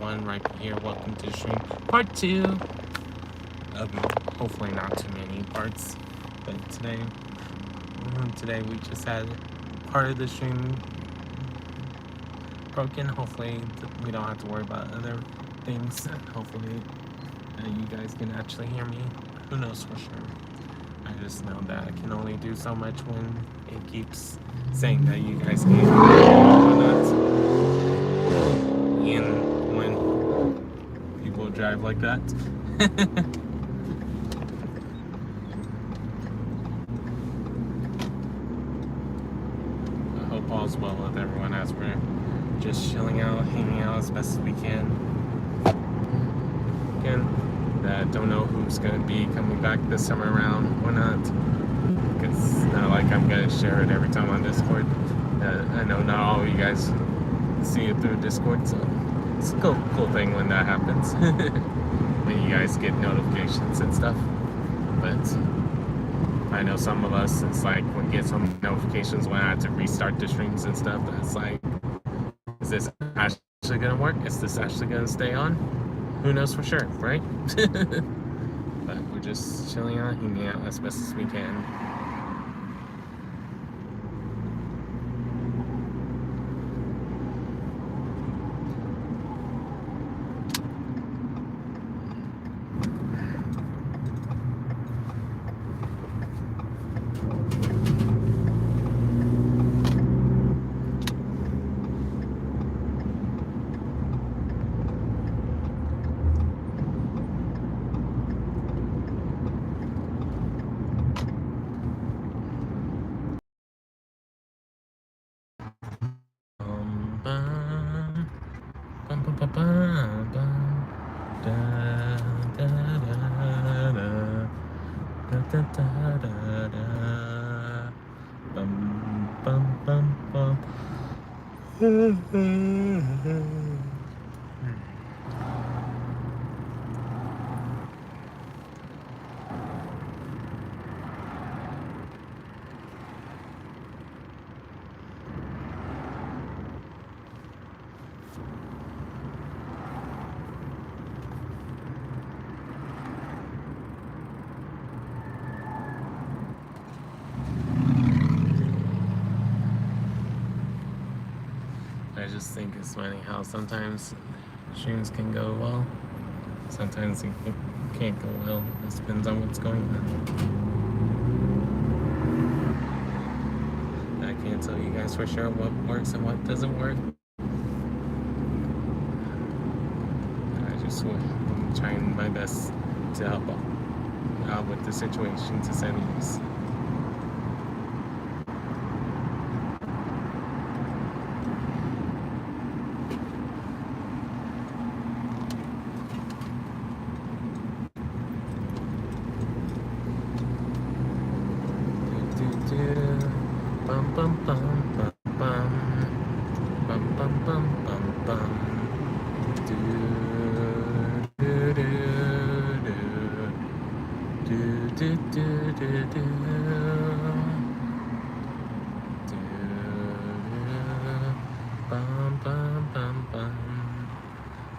everyone, Rhypi here. Welcome to the stream. Part 2 of hopefully not too many parts. But today we just had part of the stream broken. Hopefully we don't have to worry about other things. Hopefully you guys can actually hear me. Who knows for sure. I just know that I can only do so much when it keeps saying that you guys can't hear me. And when people drive like that. I hope all's well with everyone as we're just chilling out, hanging out as best as we can. Again, I don't know who's going to be coming back this time around or not. Because it's not like I'm going to share it every time on Discord. I know not all of you guys see it through Discord, so it's a cool thing when that happens. When you guys get notifications and stuff. But I know some of us, it's like we get some notifications when I have to restart the streams and stuff. That's like, is this actually going to work? Is this actually going to stay on? Who knows for sure, right? But we're just chilling out, hanging out as best as we can. I just think it's funny how sometimes streams can go well, sometimes it can't go well. It depends on what's going on. I can't tell you guys for sure what works and what doesn't work. I'm trying my best to help out with the situation to send these.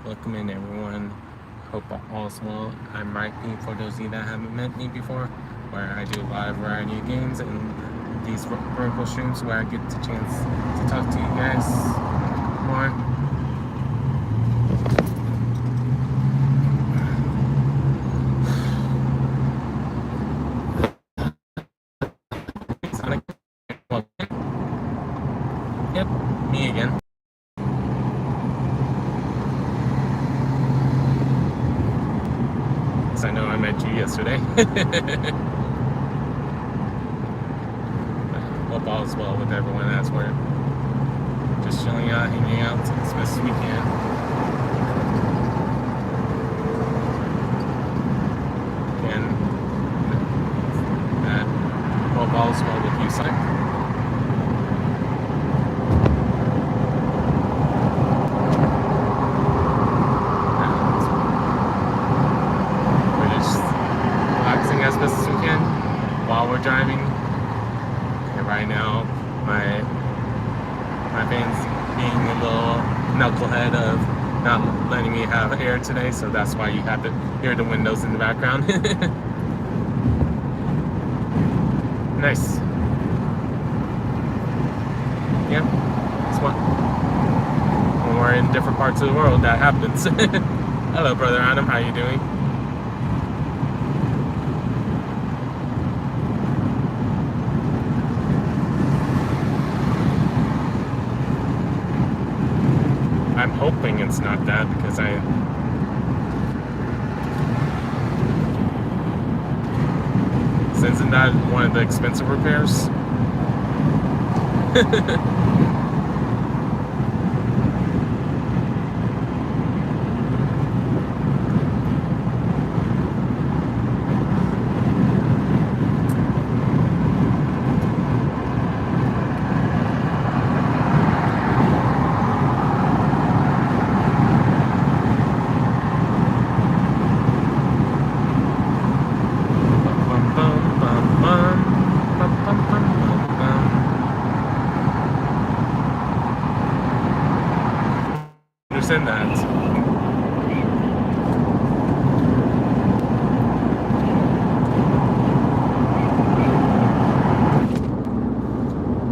Welcome in, everyone. Hope all's well. I'm Rhypi, for those of you that haven't met me before, where I do a lot of variety of games and these vertical streams where I get the chance to talk to you guys more. Yep, me again. I know I met you yesterday. Hope all is well with everyone as we're just chilling out, hanging out as best as we can. And hope all is well with you, son. As best as we can while we're driving. And right now, my fan's being a little knucklehead of letting me have air today, so that's why you have to hear the windows in the background. Nice. Yeah, it's what when we're in different parts of the world that happens. Hello, brother Adam. How you doing? I'm hoping it's not that because isn't that one of the expensive repairs? Understand that.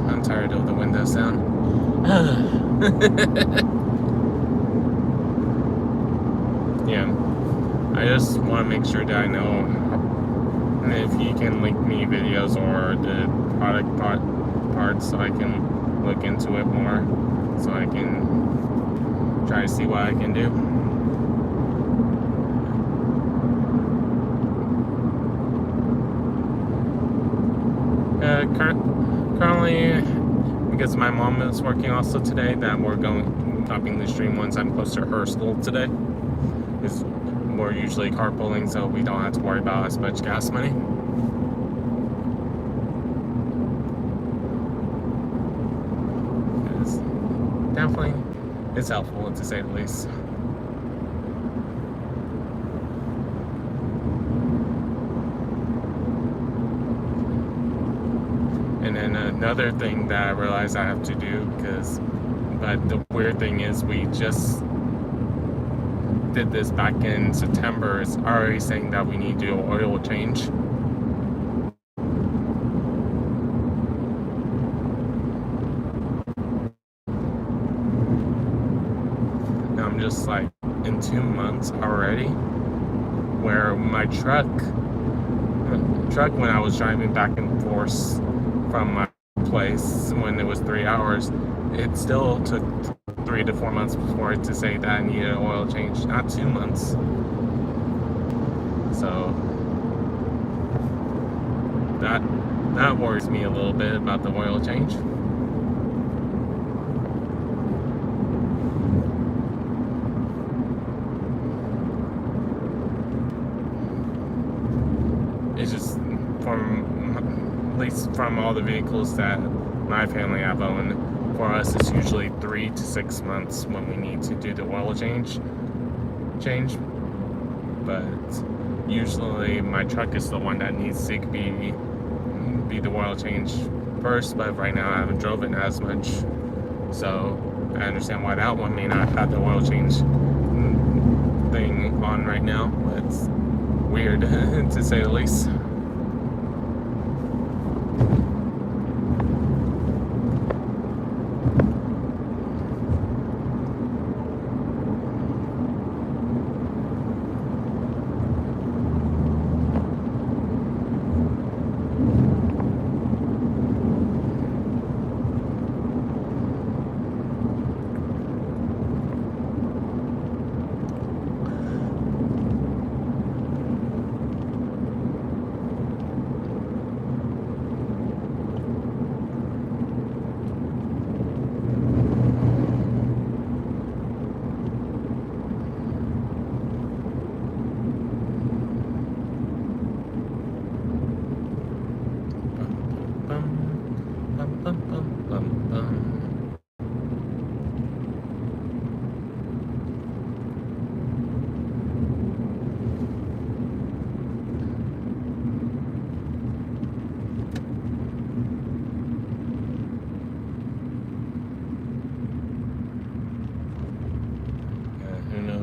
I'm tired of the window sound. Yeah, I just want to make sure that I know if you can link me videos or the product parts so I can look into it more, so I can try to see what I can do. Currently, because my mom is working also today, that we're stopping the stream once I'm close to her school today. Because we're usually carpooling, so we don't have to worry about as much gas money. Definitely, it's helpful to say the least. And then another thing that I realized I have to do, but the weird thing is we just did this back in September, is already saying that we need to do an oil change. Now I'm just like, in 2 months already, where my truck when I was driving back and forth from my place when it was 3 hours, it still took 3 to 4 months before it to say that I needed an oil change, not 2 months. So that worries me a little bit about the oil change. It's just at least from all the vehicles that my family have owned, for us it's usually 3 to 6 months when we need to do the oil change. But usually my truck is the one that needs to be the oil change first, but right now I haven't drove it as much, so I understand why that one may not have the oil change thing on right now, but it's weird to say the least.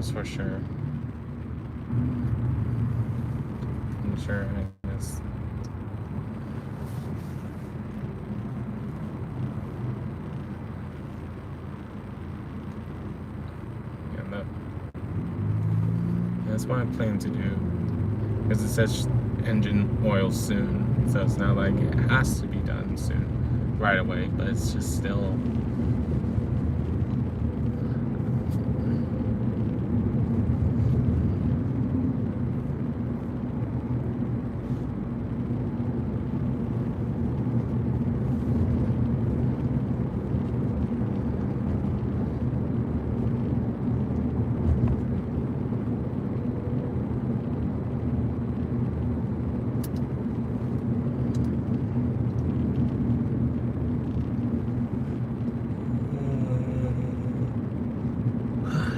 knows for sure. I'm sure I guess. Yeah, that's what I plan to do. Because it says engine oil soon. So it's not like it has to be done soon, right away. But it's just still.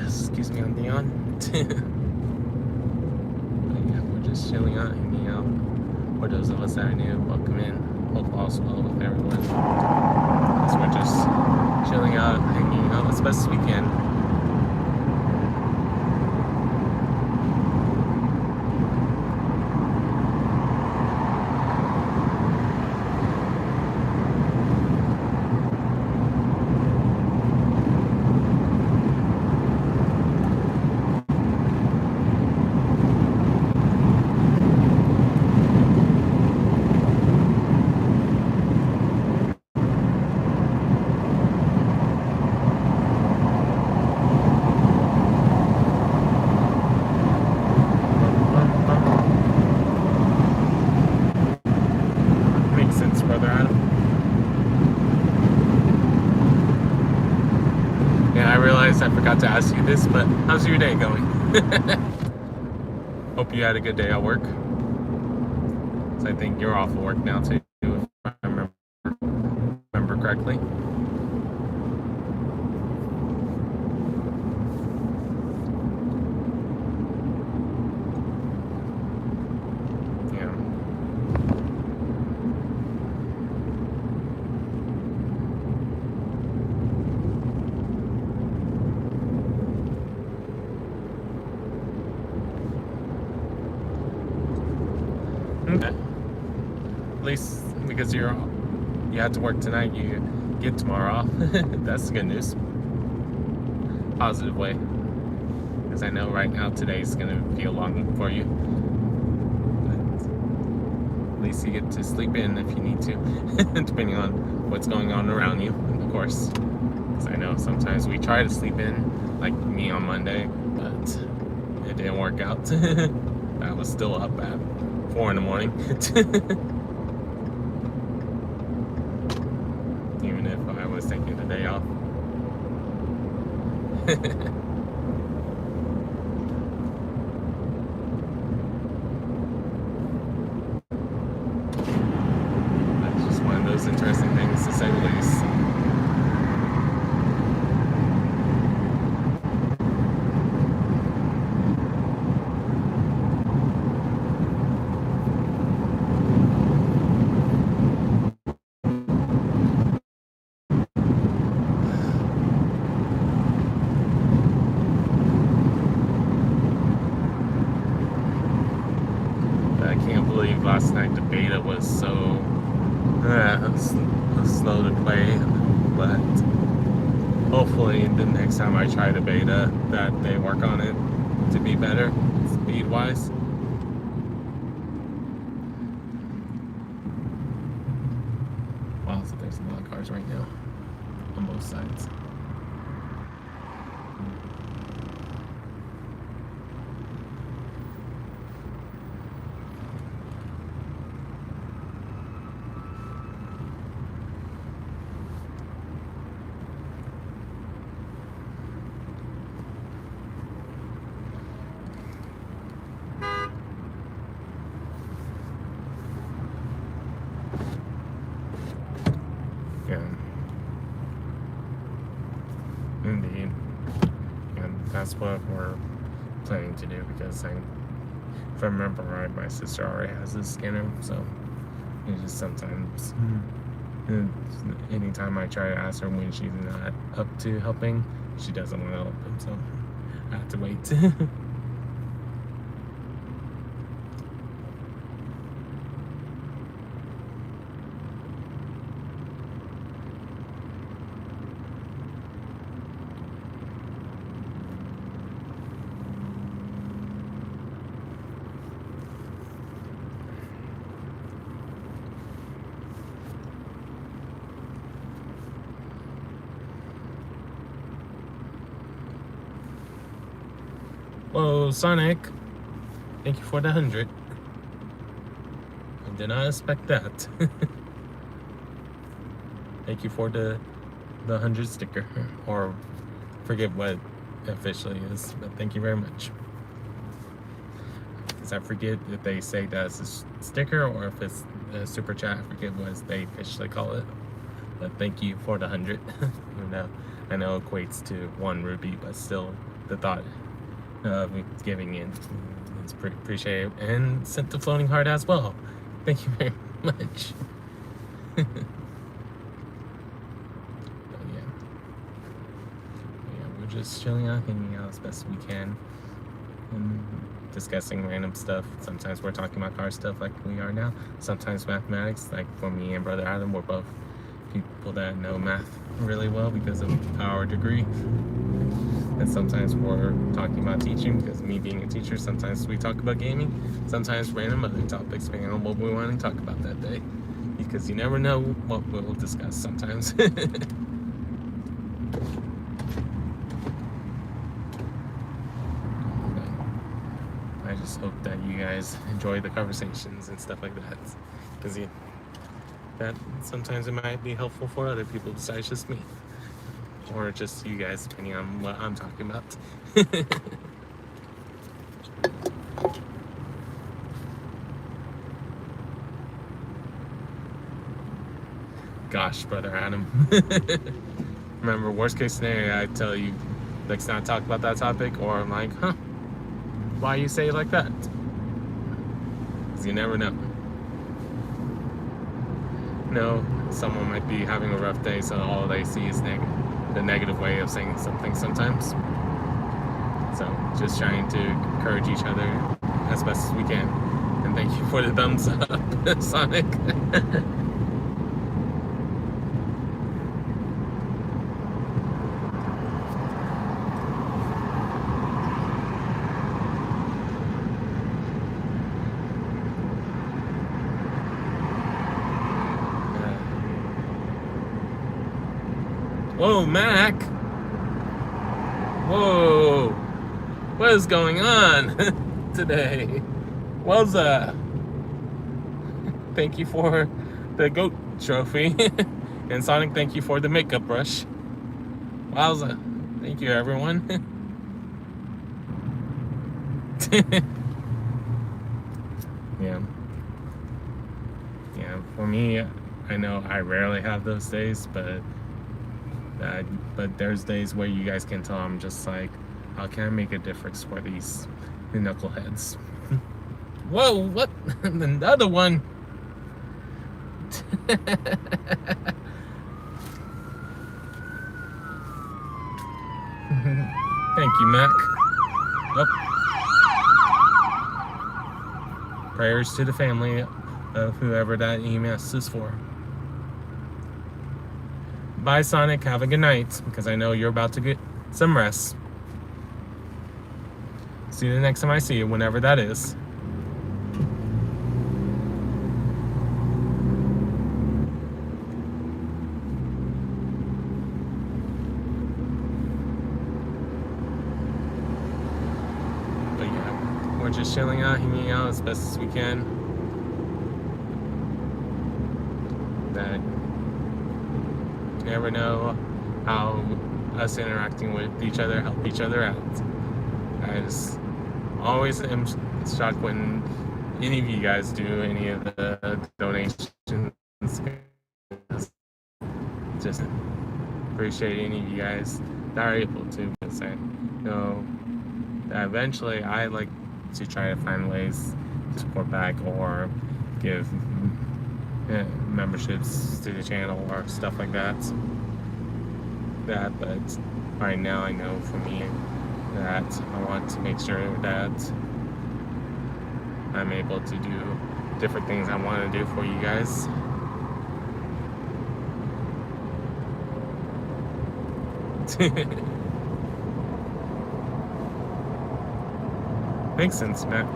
Excuse me, I'm Leon. But yeah, we're just chilling out, hanging out. For those of us that are new, welcome in. Hope all's well with everyone. So we're just chilling out, hanging out as best as we can. Makes sense, Brother Adam. Yeah, I realized I forgot to ask you this, but how's your day going? Hope you had a good day at work. So I think you're off of work now too, if I remember correctly. Okay. At least because you have to work tonight, you get tomorrow off. That's good news. Positive way. Because I know right now today's gonna feel long for you. But at least you get to sleep in if you need to, depending on what's going on around you, of course. Because I know sometimes we try to sleep in, like me on Monday, but it didn't work out. I was still up at 4 in the morning. Even if I was taking the day off. That's just one of those interesting things, to say the least. I can't believe last night the beta was so slow to play, but hopefully the next time I try the beta that they work on it to be better speed wise. Wow, so there's a lot of cars right now on both sides. Yeah. Indeed. And that's what we're planning to do, because if I remember right, my sister already has a scanner, so it's just sometimes anytime I try to ask her when she's not up to helping, she doesn't want to help. And so I have to wait. Whoa, Sonic. Thank you for the 100. I did not expect that. Thank you for the 100 sticker. Or forget what it officially is, but thank you very much. Because I forget if they say that's a sticker or if it's a super chat. I forget what they officially call it. But thank you for the 100. Even though I know it equates to 1 rupee, but still the thought of giving in is pretty appreciated. And sent the floating heart as well. Thank you very much. But yeah, we're just chilling out, hanging out as best we can, and discussing random stuff. Sometimes we're talking about car stuff like we are now. Sometimes mathematics, like for me and brother Adam, we're both people that know math really well because of our degree. And sometimes we're talking about teaching because me being a teacher, sometimes we talk about gaming, sometimes random other topics depending on what we want to talk about that day, because you never know what we'll discuss sometimes. I just hope that you guys enjoy the conversations and stuff like that, because that sometimes it might be helpful for other people besides just me. Or just you guys, depending on what I'm talking about. Gosh, brother Adam. Remember, worst case scenario, I tell you, let's not talk about that topic, or I'm like, huh, why you say it like that? Because you never know. No, someone might be having a rough day, so all they see is the negative way of saying something sometimes. So just trying to encourage each other as best as we can. And thank you for the thumbs up, Sonic. Whoa, Mac! Whoa! What is going on today? Wowza! Thank you for the goat trophy. And Sonic, thank you for the makeup brush. Wowza! Thank you, everyone. Yeah. Yeah, for me, I know I rarely have those days, but there's days where you guys can tell I'm just like, how can I make a difference for these knuckleheads? Whoa, what? The other one. Thank you, Mac. Oh. Prayers to the family of whoever that EMS is for. Bye, Sonic. Have a good night, because I know you're about to get some rest. See you the next time I see you, whenever that is. But yeah, we're just chilling out, hanging out as best as we can. That you never know how us interacting with each other help each other out. I just always am shocked when any of you guys do any of the donations. Just appreciate any of you guys that are able to, because I know that eventually I like to try to find ways to support back or give memberships to the channel or stuff like that. But right now I know for me that I want to make sure that I'm able to do different things I want to do for you guys. Makes sense, Mac.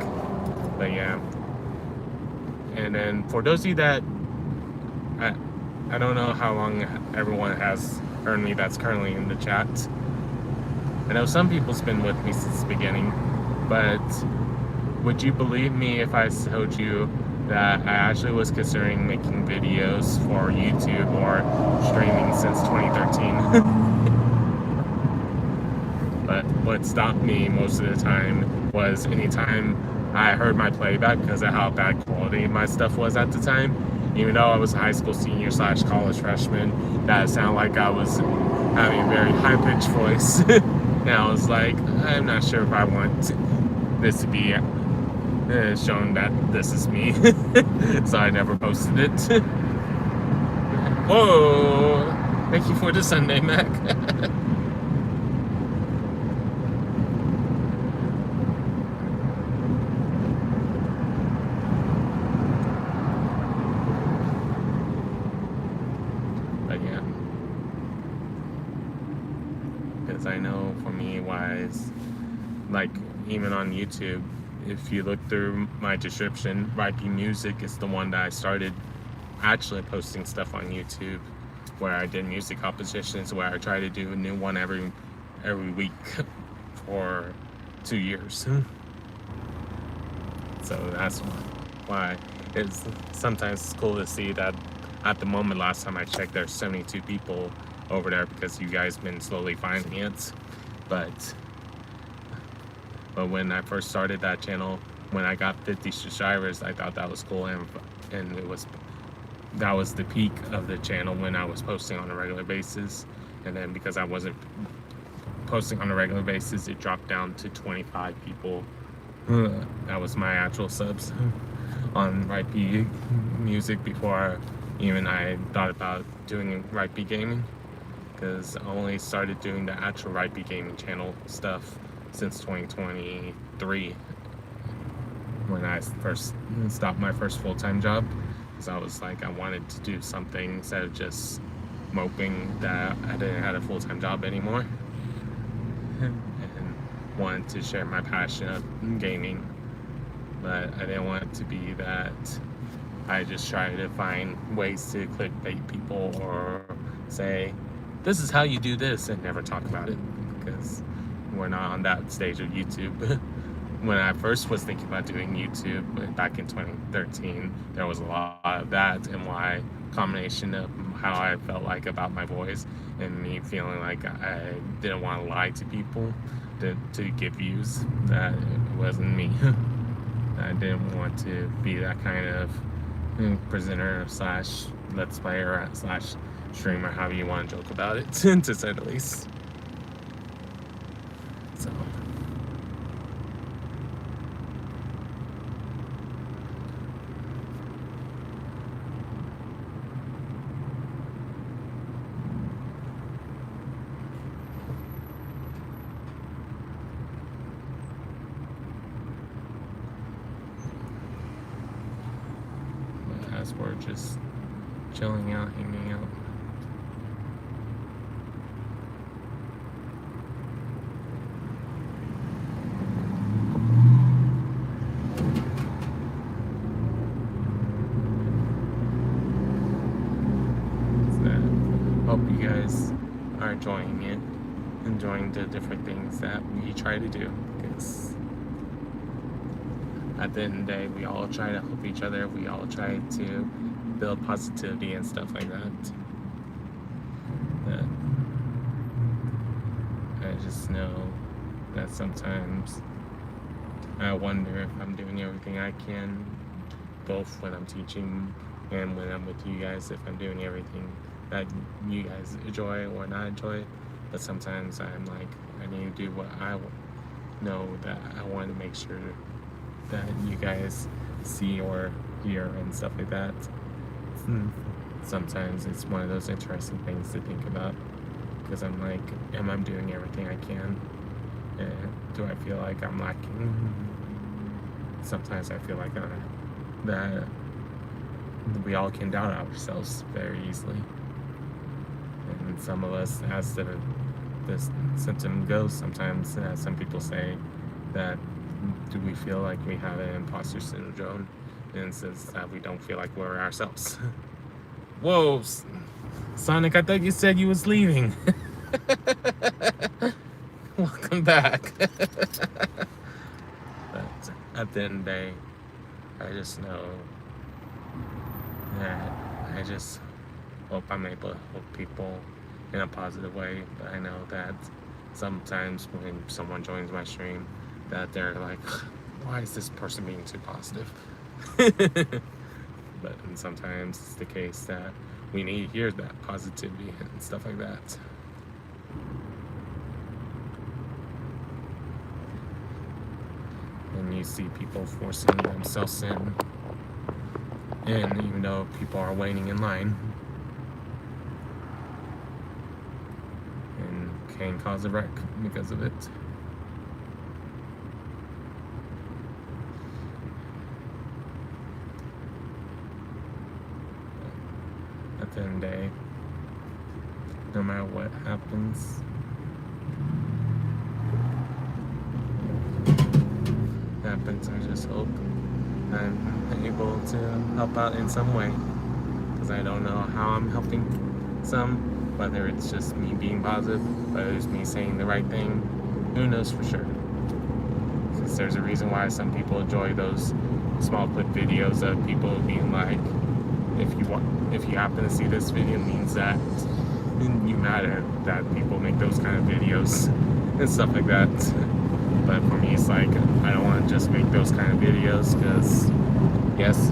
But yeah. And then for those of you that I don't know how long everyone has heard me that's currently in the chat. I know some people's been with me since the beginning, but would you believe me if I told you that I actually was considering making videos for YouTube or streaming since 2013? But what stopped me most of the time was anytime I heard my playback because of how bad quality my stuff was at the time. Even though I was a high school senior / college freshman, that sounded like I was having a very high-pitched voice. And I was like, I'm not sure if I want this to be shown that this is me. So I never posted it. Whoa! Thank you for the Sunday, Mac. But yeah. Because I know for me, wise, like even on YouTube, if you look through my description, Rhypi Music is the one that I started actually posting stuff on YouTube, where I did music competitions, where I try to do a new one every week for 2 years. So that's why it's sometimes cool to see that at the moment, last time I checked, there's 72 people over there because you guys been slowly finding it. But when I first started that channel, when I got 50 subscribers, I thought that was cool, and that was the peak of the channel when I was posting on a regular basis. And then because I wasn't posting on a regular basis, it dropped down to 25 people. That was my actual subs on Rhypi Music before even I thought about doing Rhypi Gaming, because I only started doing the actual Rhypi Gaming channel stuff since 2023, when I first stopped my first full-time job, because I was like, I wanted to do something instead of just moping that I didn't have a full-time job anymore, and wanted to share my passion of gaming. But I didn't want it to be that I just try to find ways to clickbait people or say, this is how you do this, and never talk about it, because we're not on that stage of YouTube. When I first was thinking about doing YouTube back in 2013, there was a lot of that, and why combination of how I felt like about my voice and me feeling like I didn't want to lie to people to get views. That it wasn't me. I didn't want to be that kind of presenter / let's player / streamer, however you want to joke about it, to say the least. So as we're just chilling out, hanging out. Hope you guys are enjoying it, enjoying the different things that we try to do, because at the end of the day, we all try to help each other. We all try to build positivity and stuff like that. But I just know that sometimes I wonder if I'm doing everything I can, both when I'm teaching and when I'm with you guys, if I'm doing everything that you guys enjoy or not enjoy. But sometimes I'm like, I need to do what I know that I want to make sure that you guys see or hear and stuff like that. Sometimes it's one of those interesting things to think about, because I'm like, am I doing everything I can? Do I feel like I'm lacking? Sometimes I feel like that we all can doubt ourselves very easily. And some of us, as this symptom goes, sometimes some people say that do we feel like we have an imposter syndrome, and it says that we don't feel like we're ourselves. Whoa, Sonic, I thought you said you was leaving. Welcome back. But at the end of the day, I just know that I just hope I'm able to help people in a positive way. But I know that sometimes when someone joins my stream, that they're like, why is this person being too positive? But sometimes it's the case that we need to hear that positivity and stuff like that. And you see people forcing themselves in, and even though people are waiting in line, and can cause a wreck because of it. At the end of the day, no matter what happens, I just hope I'm able to help out in some way, because I don't know how I'm helping some, whether it's just me being positive, whether it's me saying the right thing, who knows for sure. Because there's a reason why some people enjoy those small clip videos of people being like, if you happen to see this video, means that you matter, that people make those kind of videos and stuff like that. But for me, it's like, I don't want to just make those kind of videos, because yes,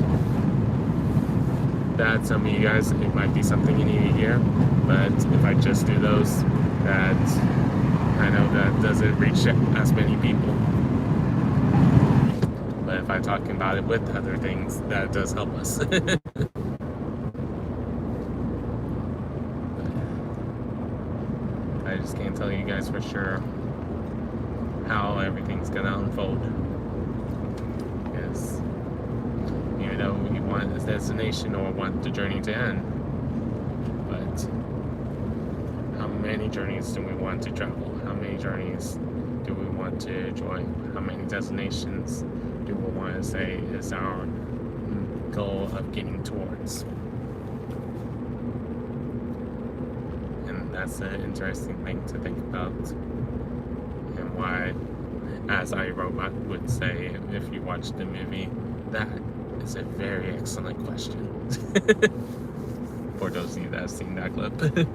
that some of you guys, it might be something you need to hear, but if I just do those, that I know that doesn't reach as many people. But if I'm talking about it with other things, that does help us. I just can't tell you guys for sure how everything's gonna unfold, because you know we want a destination or want the journey to end, but how many journeys do we want to travel? How many journeys do we want to enjoy? How many destinations do we want to say is our goal of getting towards? And that's an interesting thing to think about. And why, as iRobot would say if you watch the movie, that is a very excellent question. For those of you that have seen that clip.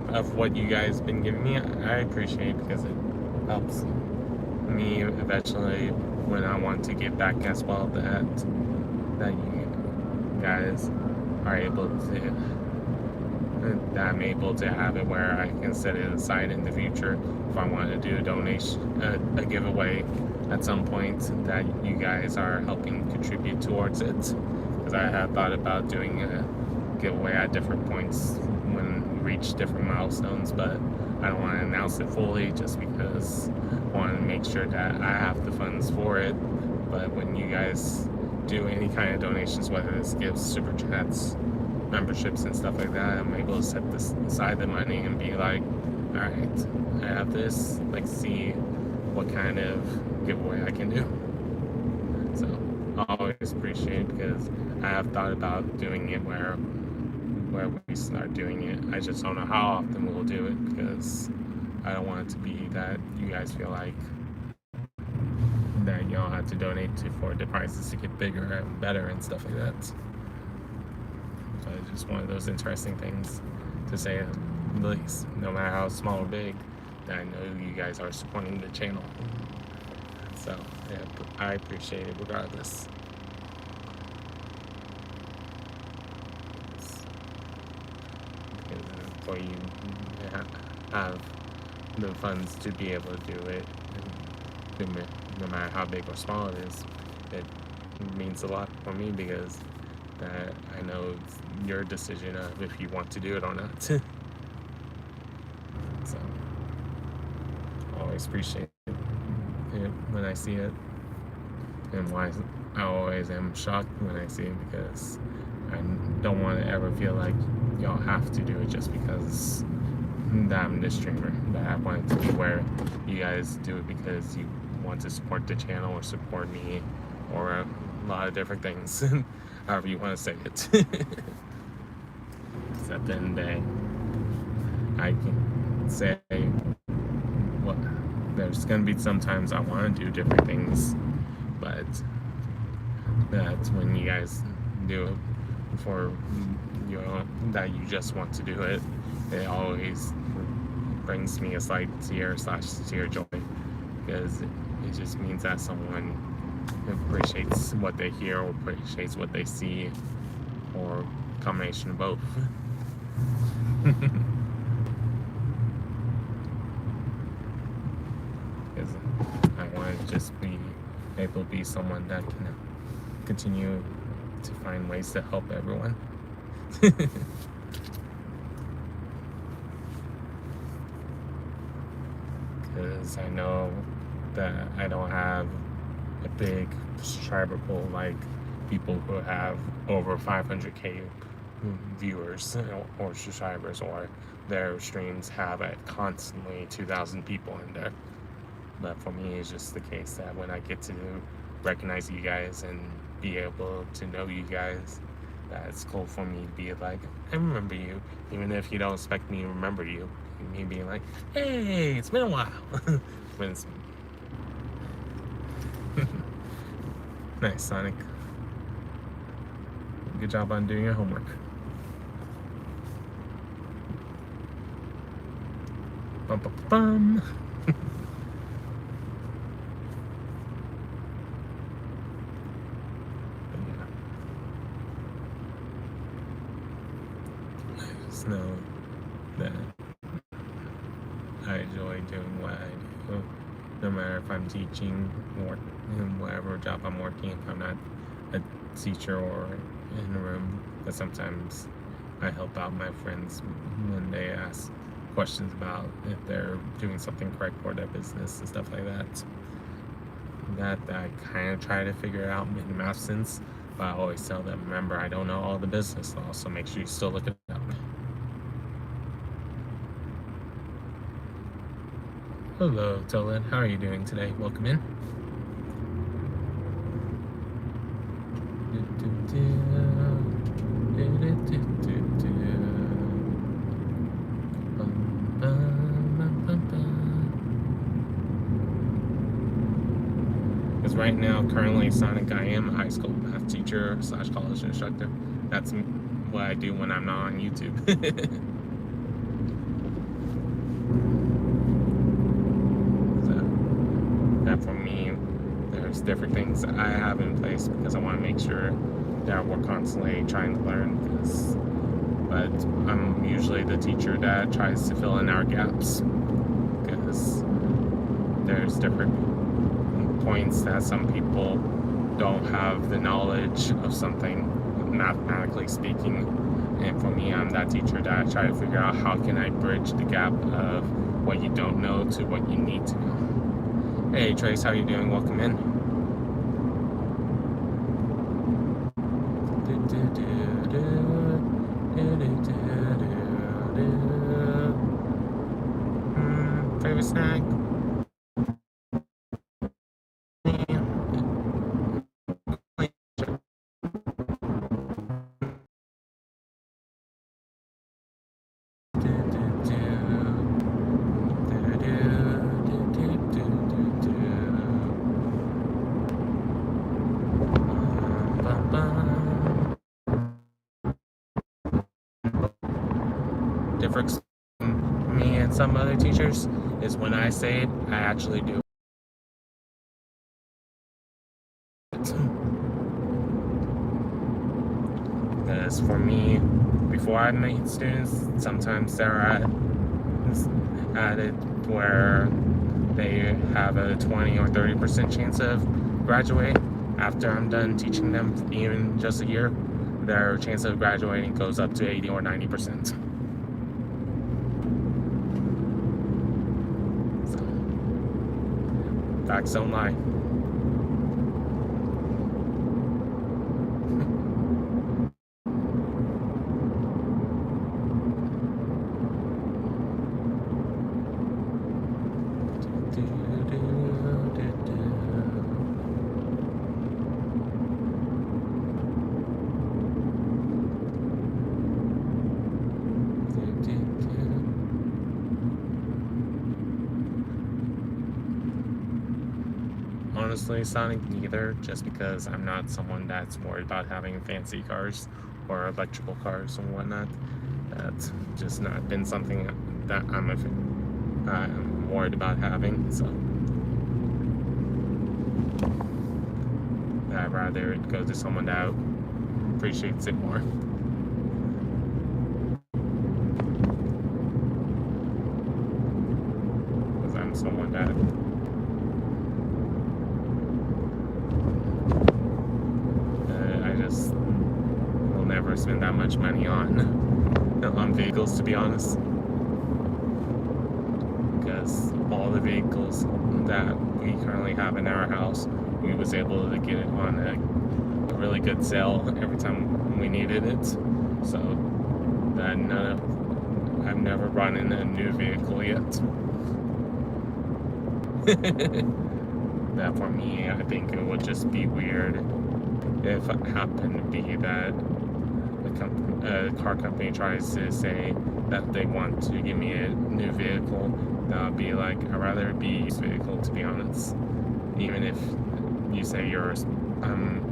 Of what you guys been giving me, I appreciate, because it helps me eventually when I want to get back as well, that you guys are able to, that I'm able to have it where I can set it aside in the future if I want to do a donation, a giveaway at some point, that you guys are helping contribute towards it. Because I had thought about doing a giveaway at different points when we reach different milestones, but I don't want to announce it fully, just because I want to make sure that I have the funds for it. But when you guys do any kind of donations, whether it's gifts, super chats, memberships and stuff like that, I'm able to set this aside the money and be like, all right, I have this, like, see what kind of giveaway I can do. So I always appreciate it, because I have thought about doing it where we start doing it. I just don't know how often we'll do it, because I don't want it to be that you guys feel like that y'all have to donate for the prizes to get bigger and better and stuff like that. So it's just one of those interesting things to say, at least, no matter how small or big, that I know you guys are supporting the channel. So yeah, I appreciate it regardless. For you, have the funds to be able to do it. And no matter how big or small it is, it means a lot for me because I know it's your decision of if you want to do it or not. So I always appreciate it when I see it, and why I always am shocked when I see it, because I don't want to ever feel like y'all have to do it just because that I'm the streamer. But I want it to be where you guys do it because you want to support the channel or support me or a lot of different things, however you want to say it. So at the end of the day, I can say, well, there's going to be sometimes I want to do different things, but that's when you guys do it for that you just want to do it. It always brings me a slight tear / joy, because it just means that someone appreciates what they hear or appreciates what they see, or a combination of both. Because I want to just be able to be someone that can continue to find ways to help everyone. Because I know that I don't have a big subscriber pool like people who have over 500k viewers or subscribers, or their streams have constantly 2,000 people in there. But for me, it's just the case that when I get to recognize you guys and be able to know you guys, that's cool for me to be like, I remember you, even if you don't expect me to remember you. Me being like, hey, it's been a while. When it's nice, Sonic. Good job on doing your homework. Bum bum bum. I just know that I enjoy doing what I do, no matter if I'm teaching or in whatever job I'm working. If I'm not a teacher or in a room, but sometimes I help out my friends when they ask questions about if they're doing something correct for their business and stuff like that. That I kind of try to figure out in my absence, but I always tell them, remember, I don't know all the business laws, so make sure you still look it up. Hello, Tolan. How are you doing today? Welcome in. Because right now, currently, Sonic, I am a high school math teacher / college instructor. That's what I do when I'm not on YouTube. That for me, there's different things that I have in place because I want to make sure that we're constantly trying to learn. But I'm usually the teacher that tries to fill in our gaps, because there's different points that some people don't have the knowledge of something, mathematically speaking. And for me, I'm that teacher that I try to figure out how can I bridge the gap of what you don't know to what you need to know. Hey Trace, how you doing? Welcome in. Favorite snack? Difference between me and some other teachers is when I say it, I actually do it. Because for me, before I meet students, sometimes they're at at it where they have a 20 or 30% chance of graduate after I'm done teaching them, even just a year, their chance of graduating goes up to 80 or 90%. So, facts don't lie. Honestly, Sonic, neither, just because I'm not someone that's worried about having fancy cars or electrical cars and whatnot. That's just not been something that I'm worried about having, so I'd rather it go to someone that appreciates it more. Because I'm someone that will never spend that much money on vehicles, to be honest, because all the vehicles that we currently have in our house, we was able to get it on a really good sale every time we needed it. So that I've never brought in a new vehicle yet. That for me, I think it would just be weird if it happened to be that a car company tries to say that they want to give me a new vehicle. That would be like, I'd rather it be a used vehicle, to be honest. Even if you say you're sponsoring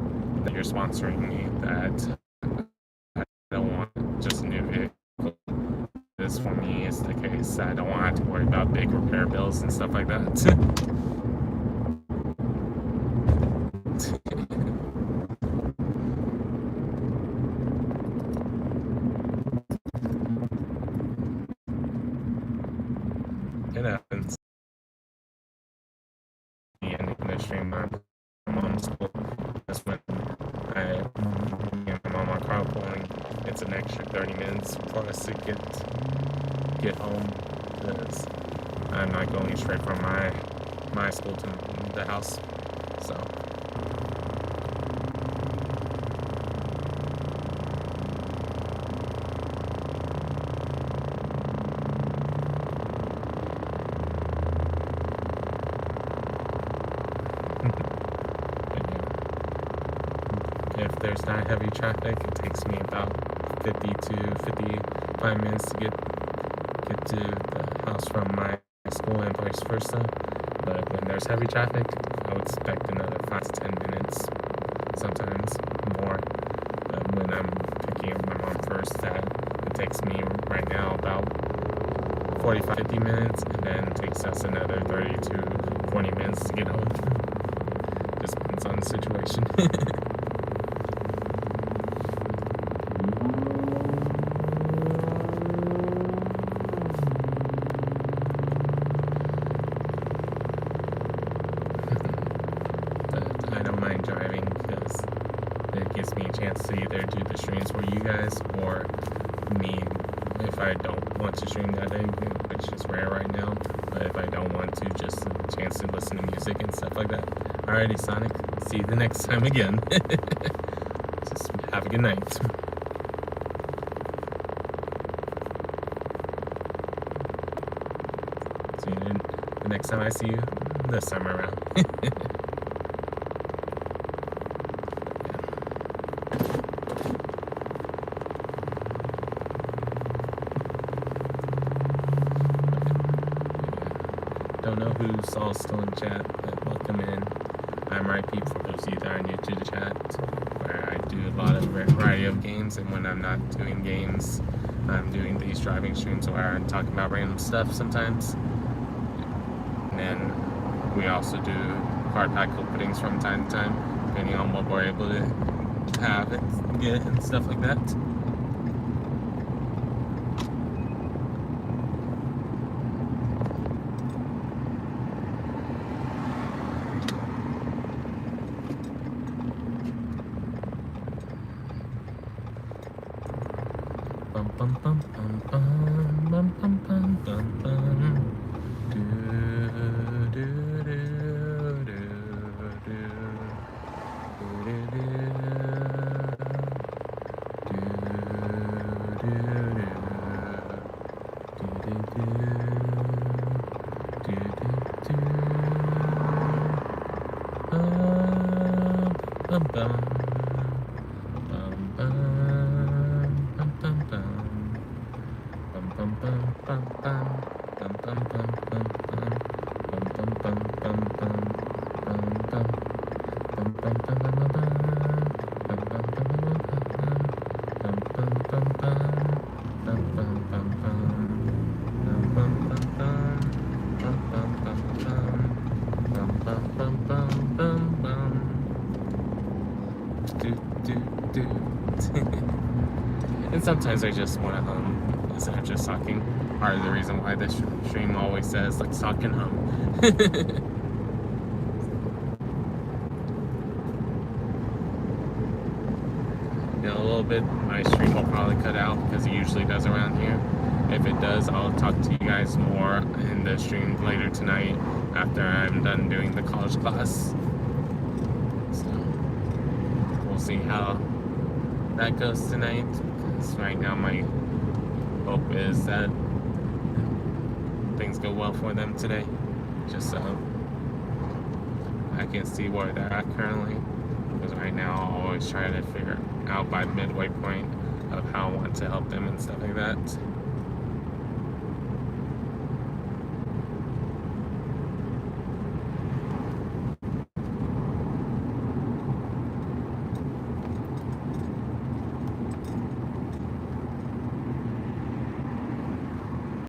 me, that I don't want just a new vehicle. This for me is the case. I don't want to have to worry about big repair bills and stuff like that. It happens. The ending of the stream, my mom's school. That's when me and my mom are carpooling. It's an extra 30 minutes for us to get home, because I'm not going straight from my school to the house. So if there's not heavy traffic, it takes me about 50 to 55 minutes to get to the house from my school and vice versa. But when there's heavy traffic, I would expect another 5 to 10 minutes, sometimes more. But when I'm picking up my mom first, it takes me right now about 45, 50 minutes, and then it takes us another 30 to 40 minutes to get home. Just depends on the situation. Driving, because it gives me a chance to either do the streams for you guys, or me, if I don't want to stream that day, which is rare right now, but if I don't want to, just a chance to listen to music and stuff like that. Alrighty, Sonic, see you the next time again. Just have a good night. See you the next time I see you, this time around. Don't know who's all still in chat, but welcome in. I'm Rhypi, for those of you that are new to the chat, where I do a lot of variety of games, and when I'm not doing games, I'm doing these driving streams where I'm talking about random stuff sometimes. And then we also do card pack openings from time to time, depending on what we're able to have and get and stuff like that. bum bum bum bum bum bum bum bum bum. Do do do do do do do bum bum And sometimes I just want to hum instead of just talking. Part of the reason why this stream always says, let's talk and hum. You know, a little bit, my stream will probably cut out because it usually does around here. If it does, I'll talk to you guys more in the stream later tonight after I'm done doing the college class. So we'll see how that goes tonight. Because right now my hope is that things go well for them today. Just so I can see where they're at currently. Because right now I'll always try to figure out by the midway point of how I want to help them and stuff like that.